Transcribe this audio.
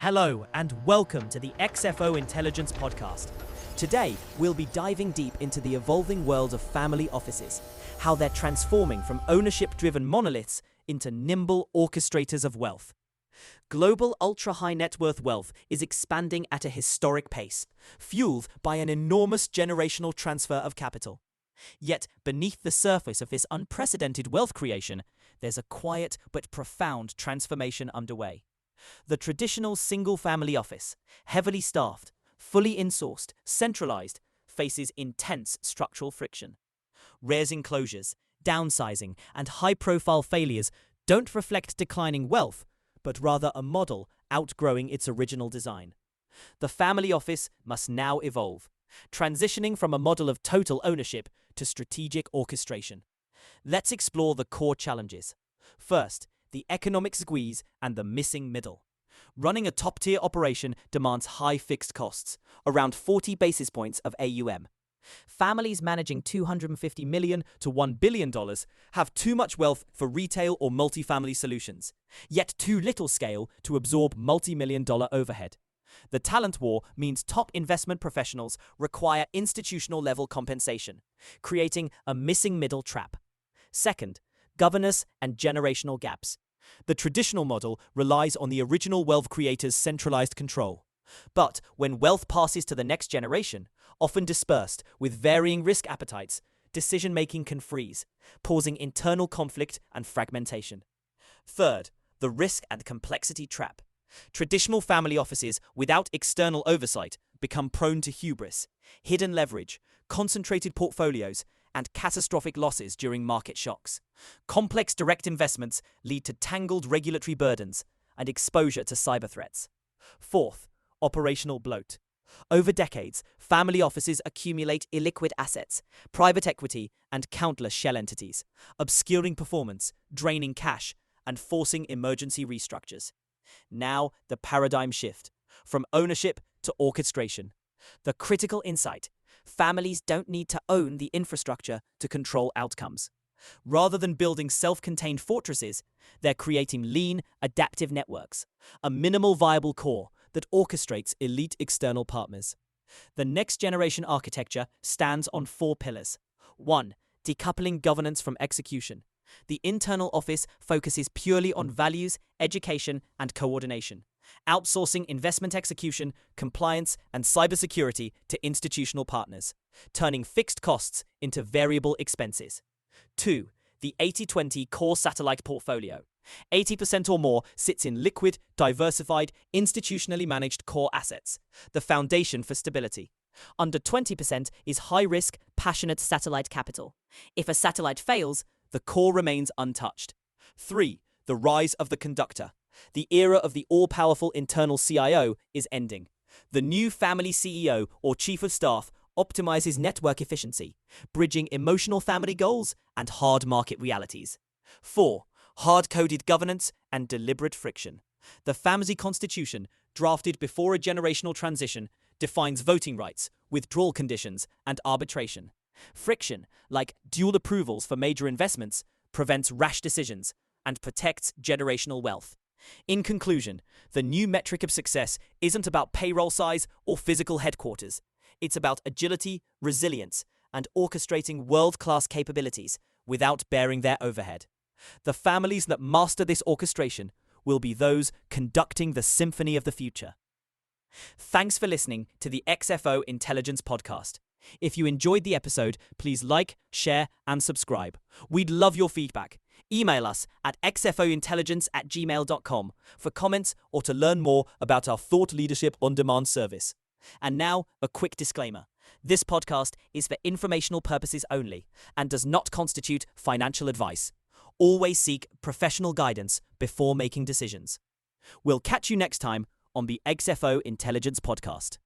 Hello and welcome to the XFO Intelligence Podcast. Today, we'll be diving deep into the evolving world of family offices, how they're transforming from ownership-driven monoliths into nimble orchestrators of wealth. Global ultra-high net worth wealth is expanding at a historic pace, fueled by an enormous generational transfer of capital. Yet, beneath the surface of this unprecedented wealth creation, there's a quiet but profound transformation underway. The traditional single-family office, heavily staffed, fully insourced, centralized, faces intense structural friction. Raising closures, downsizing, and high-profile failures don't reflect declining wealth, but rather a model outgrowing its original design. The family office must now evolve, transitioning from a model of total ownership to strategic orchestration. Let's explore the core challenges. First, the economic squeeze and the missing middle. Running a top-tier operation demands high fixed costs, around 40 basis points of AUM. Families managing $250 million to $1 billion have too much wealth for retail or multifamily solutions, yet too little scale to absorb multi-million-dollar overhead. The talent war means top investment professionals require institutional-level compensation, creating a missing middle trap. Second, governance and generational gaps. The traditional model relies on the original wealth creator's centralized control. But when wealth passes to the next generation, often dispersed with varying risk appetites, decision-making can freeze, causing internal conflict and fragmentation. Third, the risk and complexity trap. Traditional family offices without external oversight become prone to hubris, hidden leverage, concentrated portfolios, and catastrophic losses during market shocks. Complex direct investments lead to tangled regulatory burdens and exposure to cyber threats. Fourth, operational bloat. Over decades, family offices accumulate illiquid assets, private equity, and countless shell entities, obscuring performance, draining cash, and forcing emergency restructures. Now, the paradigm shift from ownership to orchestration. The critical insight: families don't need to own the infrastructure to control outcomes. Rather than building self-contained fortresses, they're creating lean, adaptive networks, a minimal viable core that orchestrates elite external partners. The next-generation architecture stands on 4 pillars. 1. Decoupling governance from execution. The internal office focuses purely on values, education, and coordination, outsourcing investment execution, compliance, and cybersecurity to institutional partners, turning fixed costs into variable expenses. 2. The 80-20 core satellite portfolio. 80% or more sits in liquid, diversified, institutionally managed core assets, the foundation for stability. Under 20% is high-risk, passionate satellite capital. If a satellite fails, the core remains untouched. 3. The rise of the conductor. The era of the all-powerful internal CIO is ending. The new family CEO or chief of staff optimizes network efficiency, bridging emotional family goals and hard market realities. 4. Hard-coded governance and deliberate friction. The family constitution, drafted before a generational transition, defines voting rights, withdrawal conditions, and arbitration. Friction, like dual approvals for major investments, prevents rash decisions and protects generational wealth. In conclusion, the new metric of success isn't about payroll size or physical headquarters. It's about agility, resilience, and orchestrating world-class capabilities without bearing their overhead. The families that master this orchestration will be those conducting the symphony of the future. Thanks for listening to the XFO Intelligence Podcast. If you enjoyed the episode, please like, share, and subscribe. We'd love your feedback. Email us at xfointelligence@gmail.com for comments or to learn more about our thought leadership on-demand service. And now, a quick disclaimer. This podcast is for informational purposes only and does not constitute financial advice. Always seek professional guidance before making decisions. We'll catch you next time on the XFO Intelligence Podcast.